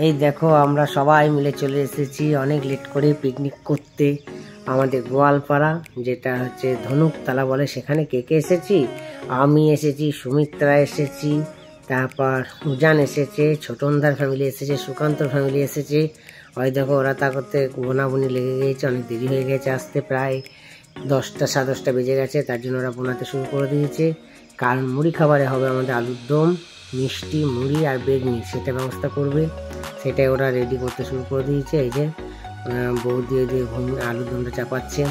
এই দেখো আমরা সবাই মিলে চলে এসেছি অনেক লেট করে পিকনিক করতে আমাদের গোয়ালপাড়া, যেটা হচ্ছে ধনুকতলা বলে। সেখানে কে কে এসেছি? আমি এসেছি, সুমিত্রা এসেছি, তারপর উজান এসেছে, ছোটনদার ফ্যামিলি এসেছে, সুকান্তর ফ্যামিলি এসেছে। ওই দেখো ওরা তা করতে বোনাবুনি লেগে গিয়েছে, অনেক দেরি হয়ে গেছে আসতে, প্রায় 10টা 10:30 বেজে গেছে। তার জন্য ওরা বোনাতে শুরু করে দিয়েছে। কাল মুড়ি খাবারে হবে আমাদের আলুর দম, মিষ্টি, মুড়ি আর বেগনি, সেটা ব্যবস্থা করবে, সেটাই ওরা রেডি করতে শুরু করে দিয়েছে। এই যে বউ দিয়ে দিয়ে আলুর দমটা চাপাচ্ছে।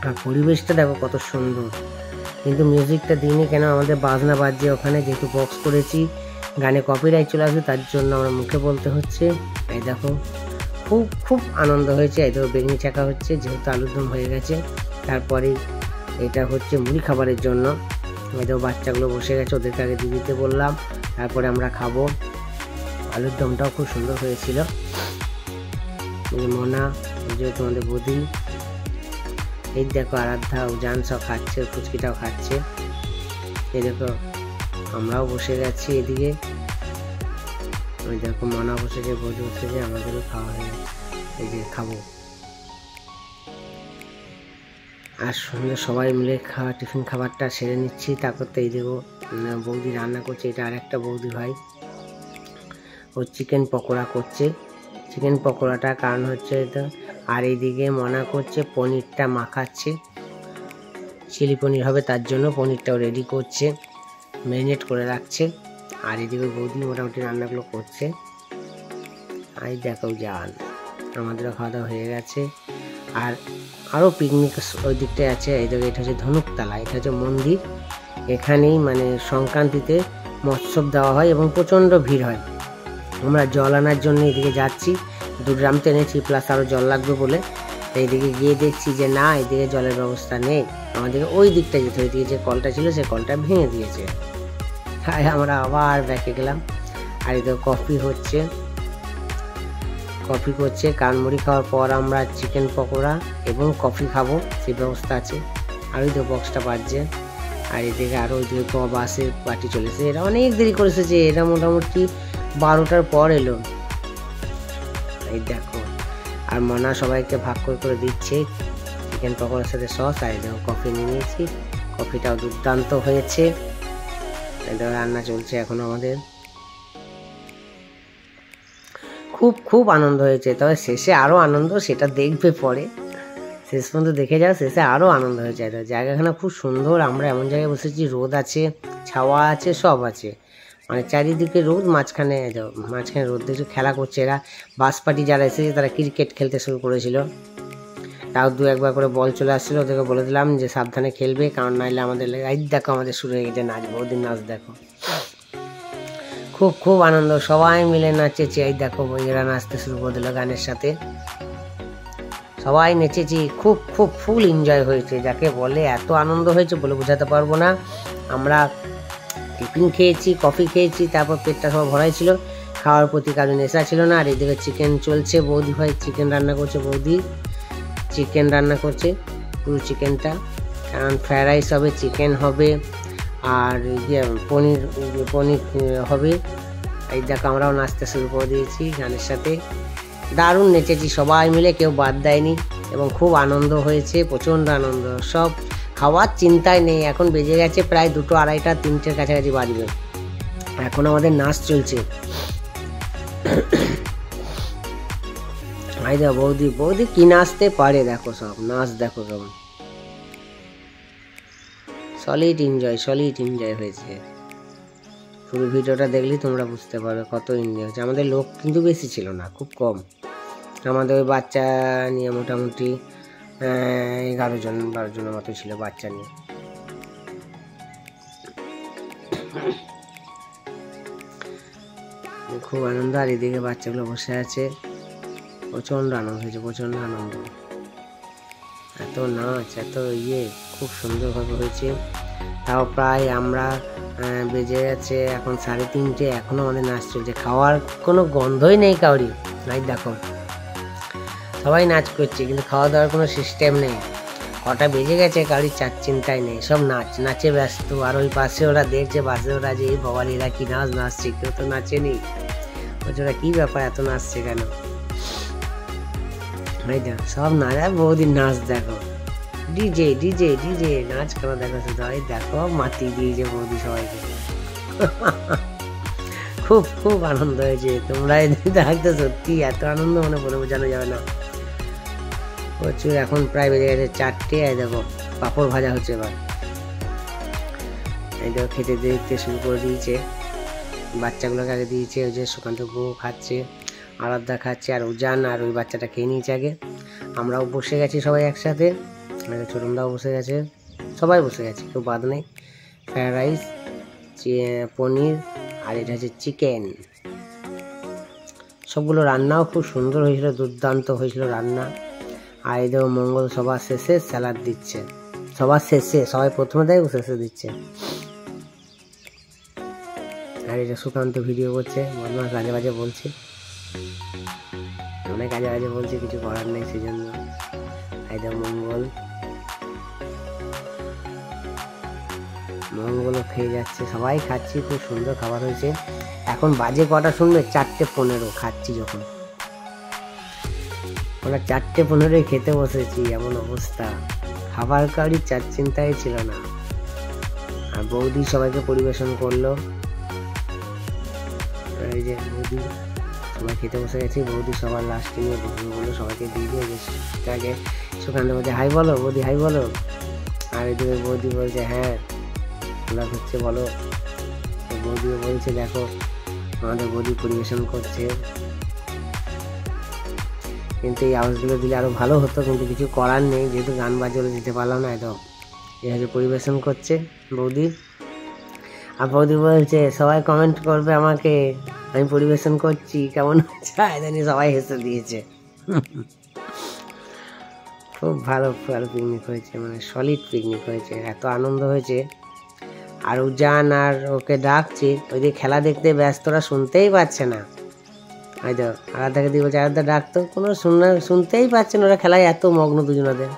আর পরিবেশটা দেখো কত সুন্দর, কিন্তু মিউজিকটা দিইনি কেন, আমাদের বাজনা বাজছে ওখানে, যেহেতু বক্স করেছি গানে কপিরাইট চলে আসবে, তার জন্য আমরা মুখে বলতে হচ্ছে। এই দেখো খুব খুব আনন্দ হয়েছে। এই দেখো বেগনি চাকা হচ্ছে, যেহেতু আলুর দম হয়ে গেছে। তারপরে এটা হচ্ছে মুড়ি খাবারের জন্য। এই দেখো বাচ্চাগুলো বসে গেছে, ওদেরকে আগে দিয়ে দিতে বললাম, তারপরে আমরা খাবো। আলুর দমটাও খুব সুন্দর হয়েছিল। মনা, যে তোমাদের বৌদি, এই দেখো আরাধ্যা, উজান সব খাচ্ছে, ফুচকিটাও খাচ্ছে। এই দেখো আমরাও বসে গেছি এদিকে। ওই দেখো মনা বসেছে, বৌদি বসেছে, আমাদেরও খাওয়া হয়ে গেছে। এই যে খাবো, আর সঙ্গে সবাই মিলে টিফিন খাবারটা সেরে নিচ্ছি। তারপর তো এই দেখো বৌদি রান্না করছে, এটা আরেকটা বৌদি ভাই, ও চিকেন পকোড়া করছে। চিকেন পকোড়াটা কারণ হচ্ছে এটা, আর এইদিকে মনা করছে পনিরটা মাখাচ্ছে, চিলি পনির হবে, তার জন্য পনিরটাও রেডি করছে, ম্যারিনেট করে রাখছে। আর এদিকে বৌদি মোটামুটি রান্নাগুলো করছে। আর দেখো যান, আমাদেরও খাওয়া দাওয়া হয়ে গেছে। আর আরও পিকনিক ওই দিকটায় আছে। এই দেখো এটা হচ্ছে ধনুকতলা, এটা হচ্ছে মন্দির। এখানেই মানে সংক্রান্তিতে মৎসব দেওয়া হয় এবং প্রচণ্ড ভিড় হয়। আমরা জল আনার জন্য এদিকে যাচ্ছি, 2 ড্রাম টেনেছি, প্লাস আরও জল লাগবে বলে। এইদিকে গিয়ে দেখছি যে না, এদিকে জলের ব্যবস্থা নেই, আমাদেরকে ওই দিকটা যেতে, ওইদিকে যে কলটা ছিল সে কলটা ভেঙে দিয়েছে। তাই আমরা আবার ব্যাকে গেলাম। আর এদিকে কফি হচ্ছে, কফি করছে, কারণ মুড়ি খাওয়ার পর আমরা চিকেন পকোড়া এবং কফি খাবো, সেই ব্যবস্থা আছে। আর ওই তো বক্সটা বাজছে। আর এদিকে আরও ওইদিকে বাসের পার্টি চলেছে, এরা অনেক দেরি করেছে, যে এরা মোটামুটি 12টার পর এলো। এই দেখো, আর মনা সবাইকে ভাগ করে করে দিচ্ছে চিকেন পকোড়ার সাথে সস। আর দেখো কফি নিয়ে নিয়েছি, কফিটাও দুর্দান্ত হয়েছে। দেখো রান্না চলছে এখন আমাদের। খুব খুব আনন্দ হয়েছে, তবে শেষে আরও আনন্দ, সেটা দেখবে পরে, শেষ পর্যন্ত দেখে যাও, শেষে আরও আনন্দ হয়েছে। জায়গাখানা খুব সুন্দর, আমরা এমন জায়গায় বসেছি, রোদ আছে, ছাওয়া আছে, সব আছে, মানে চারিদিকে রোদ, মাঝখানে রোদ দেখে খেলা করছে এরা। বাস পার্টি যারা এসেছে তারা ক্রিকেট খেলতে শুরু করেছিল, তাও 2-1 করে বল চলে আসছিলো, ওদেরকে বলে দিলাম যে সাবধানে খেলবে, কারণ নাইলে আমাদের এই দেখো আমাদের শুরু হয়ে গেছে নাচ, বৌদির নাচ দেখো, খুব খুব আনন্দ, সবাই মিলে নাচেছি। এই দেখো এরা নাচতে শুরু করে দিল গানের সাথে, সবাই নেচেছি, খুব খুব ফুল এনজয় হয়েছে, যাকে বলে এত আনন্দ হয়েছে বলে বোঝাতে পারবো না। আমরা টিফিন খেয়েছি, কফি খেয়েছি, তারপর পেটটা সব ভরাই ছিল, খাওয়ার প্রতি কারো নেশা ছিল না। আর এদিকে চিকেন চলছে, বৌদি ভাই চিকেন রান্না করছে, বৌদি চিকেন রান্না করছে পুরো চিকেনটা, কারণ ফ্রাইড রাইস হবে, চিকেন হবে, আর পনির হবে। এই দেখো আমরাও নাচতে শুরু করে দিয়েছি গানের সাথে, দারুণ নেচেছি সবাই মিলে, কেউ বাদ দেয়নি, এবং খুব আনন্দ হয়েছে, প্রচণ্ড আনন্দ। সব খাওয়ার চিন্তায় নেই, এখন বেজে গেছে প্রায় 2, 2:30, 3টের কাছাকাছি বাজবে, এখন আমাদের নাচ চলছে। এই দেখো বৌদি কি নাচতে পারে, দেখো সব নাচ দেখো, সব সলিড এনজয় হয়েছে। পুরো ভিডিওটা দেখলেই তোমরা বুঝতে পারবে কত এনজয় হয়েছে। আমাদের লোক কিন্তু বেশি ছিল না, খুব কম, আমাদের ওই বাচ্চা নিয়ে মোটামুটি 11-12 জনের মতো ছিল বাচ্চা নিয়ে। খুব আনন্দ। আর এদিকে বাচ্চাগুলো বসে আছে, প্রচণ্ড আনন্দ হয়েছে, প্রচণ্ড আনন্দ, এত নাচ, এত খুব সুন্দরভাবে হয়েছে। তাও প্রায় আমরা বেজে গেছে এখন 3:30, এখনও আমাদের নাচ চলছে, খাওয়ার কোনো গন্ধই নেই কাউরি। নাই দেখো সবাই নাচ করছে, কিন্তু খাওয়া দাওয়ার কোনো সিস্টেম নেই, কটা বেজে গেছে কাউরি চিন্তাই নেই, সব নাচে ব্যস্ত। আর ওই পাশে ওরা দেখছে, বাসে ওরা যে এই বাবালিরা কি নাচছে, কেউ তো নাচেনি, ওরা কি ব্যাপার এত নাচছে কেন? সব নাচ, বৌদির নাচ দেখো, ডিজে ডিজে ডিজে নাচ করা দেখো শুধু। দেখো মাতি দিয়েছে বৌদি সবাইকে। খুব খুব আনন্দ হয়েছে। তোমরা দেখতে সত্যি এত আনন্দ মনে বলে বোঝানো যাবে না। প্রচুর। এখন প্রায় বেজে গেছে 4টে। দেখো পাঁপড় ভাজা হচ্ছে এবার। এই দেখো খেতে দেখতে শুরু করে দিয়েছে, বাচ্চাগুলোকে আগে দিয়েছে। ওই যে সুকান্ত বউ খাচ্ছে, আরাধ্যা খাচ্ছে, আর উজান আর ওই বাচ্চাটা খেয়ে নিয়েছে আগে। আমরাও বসে গেছি সবাই একসাথে, ছোটনদাও বসে গেছে, সবাই বসে গেছে, কেউ বাদ নেই। ফ্রায়েড রাইস, পনির, আর এটা হচ্ছে চিকেন। সবগুলো রান্নাও খুব সুন্দর হয়েছিল, দুর্দান্ত হয়েছিল রান্না। আর এই দেখো মঙ্গল সবার শেষে স্যালাড দিচ্ছে, সবার শেষে, সবাই প্রথমে দেয় শেষে দিচ্ছে। আর এটা সুকান্ত ভিডিও করছে, বদমাস বাজে বাজে বলছে, অনেক কাজে বাজে বলছে, কিছু করার নেই সেজন্য। এই দেখো মঙ্গলও খেয়ে যাচ্ছে, সবাই খাচ্ছি, খুব সুন্দর খাবার হয়েছে। এখন বাজে কটা শুনবে? 4:15 খাচ্ছি যখন। আমরা 4:15 খেতে বসেছি, এমন অবস্থা। খাবার কাউরি চিন্তাই ছিল না। আর বৌদি সবাইকে পরিবেশন করলো। এই যে বৌদি সবাই খেতে বসে গেছি, বৌদি সবার লাস্টে নিয়ে বললো সবাইকে দিয়ে দিয়ে আগে। সুকান্ত বলছে হাই বলো, বৌদি হাই বলো। আর এদিকে বৌদি বলছে হ্যাঁ ব্লগ হচ্ছে বলো। বৌদিও বলছে দেখো আমাদের বৌদি পরিবেশন করছে। কিন্তু এই আওয়াজগুলো দিলে আরো ভালো হতো, কিন্তু কিছু করার নেই, যেহেতু গান বাজলে দিতে পারলাম না। একদম এভাবে পরিবেশন করছে বৌদি। আর বৌদি বলছে সবাই কমেন্ট করবে আমাকে, আমি পরিবেশন করছি কেমন হচ্ছে। সবাই হেসে দিয়েছে। খুব ভালো ভালো পিকনিক হয়েছে, মানে সলিড পিকনিক হয়েছে, এত আনন্দ হয়েছে। আর উজান আর ওকে ডাকছি, ওই যে খেলা দেখতে ব্যস্ত, ওরা শুনতেই পাচ্ছে না। হয়তো আরাধ্যাকে দিয়ে বলছে আরাধ্যা ডাকতো, কোনো শুনতেই পাচ্ছে না, ওরা খেলায় এত মগ্ন দুজনাদের।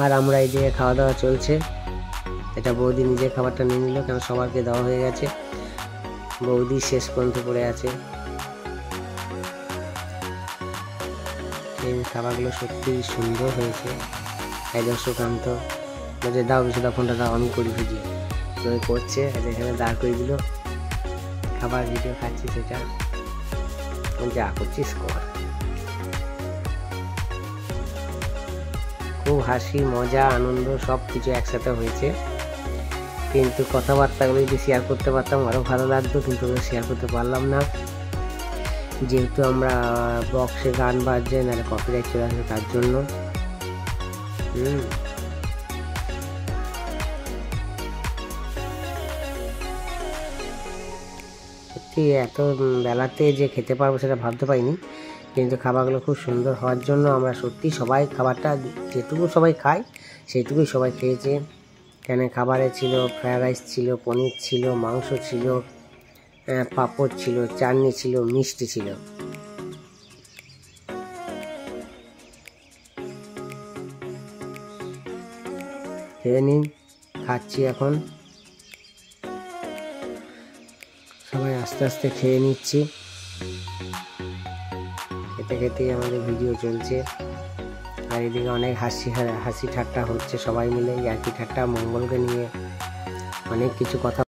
আর আমরা এই যে খাওয়া দাওয়া চলছে। এটা বৌদি নিজের খাবারটা নিয়ে নিল, কেন সবাইকে দেওয়া হয়ে গেছে, বৌদি শেষ পর্যন্ত পড়ে আছে। এই খাবারগুলো সত্যি সুন্দর হয়েছে। এই সুকান্ত বলছে দাও কিছুটা ফোনটা দাও, আমি করি ভিডিও। তো করছে, এখানে দাঁড় করে দিল, খাবার ভিডিও খাচ্ছি সেটা, যা করছিস কর। খুব হাসি মজা আনন্দ সব কিছু একসাথে হয়েছে। কিন্তু কথাবার্তাগুলো যদি শেয়ার করতে পারতাম আরও ভালো লাগতো, কিন্তু শেয়ার করতে পারলাম না, যেহেতু আমরা বক্সে গান বাজছে, নাহলে কপিরাইট চলে আসবে তার জন্য। সত্যি এত বেলাতে যে খেতে পারবো সেটা ভাবতে পারিনি, কিন্তু খাবারগুলো খুব সুন্দর হওয়ার জন্য আমরা সত্যি সবাই খাবারটা যেটুকু সবাই খায় সেইটুকুই সবাই খেয়েছে। কেন খাবারে ছিল ফ্রায়েড রাইস ছিল, পনির ছিল, মাংস ছিল, পাঁপড় ছিল, চাটনি ছিল, মিষ্টি ছিল। খেয়ে নিন, খাচ্ছি এখন, সবাই আস্তে আস্তে খেয়ে নিচ্ছি। খেতে খেতেই আমাদের ভিডিও চলছে। আর এদিকে অনেক হাসি ঠাট্টা হচ্ছে, সবাই মিলে ইয়ার্কি ঠাট্টা, মঙ্গলকে নিয়ে অনেক কিছু কথা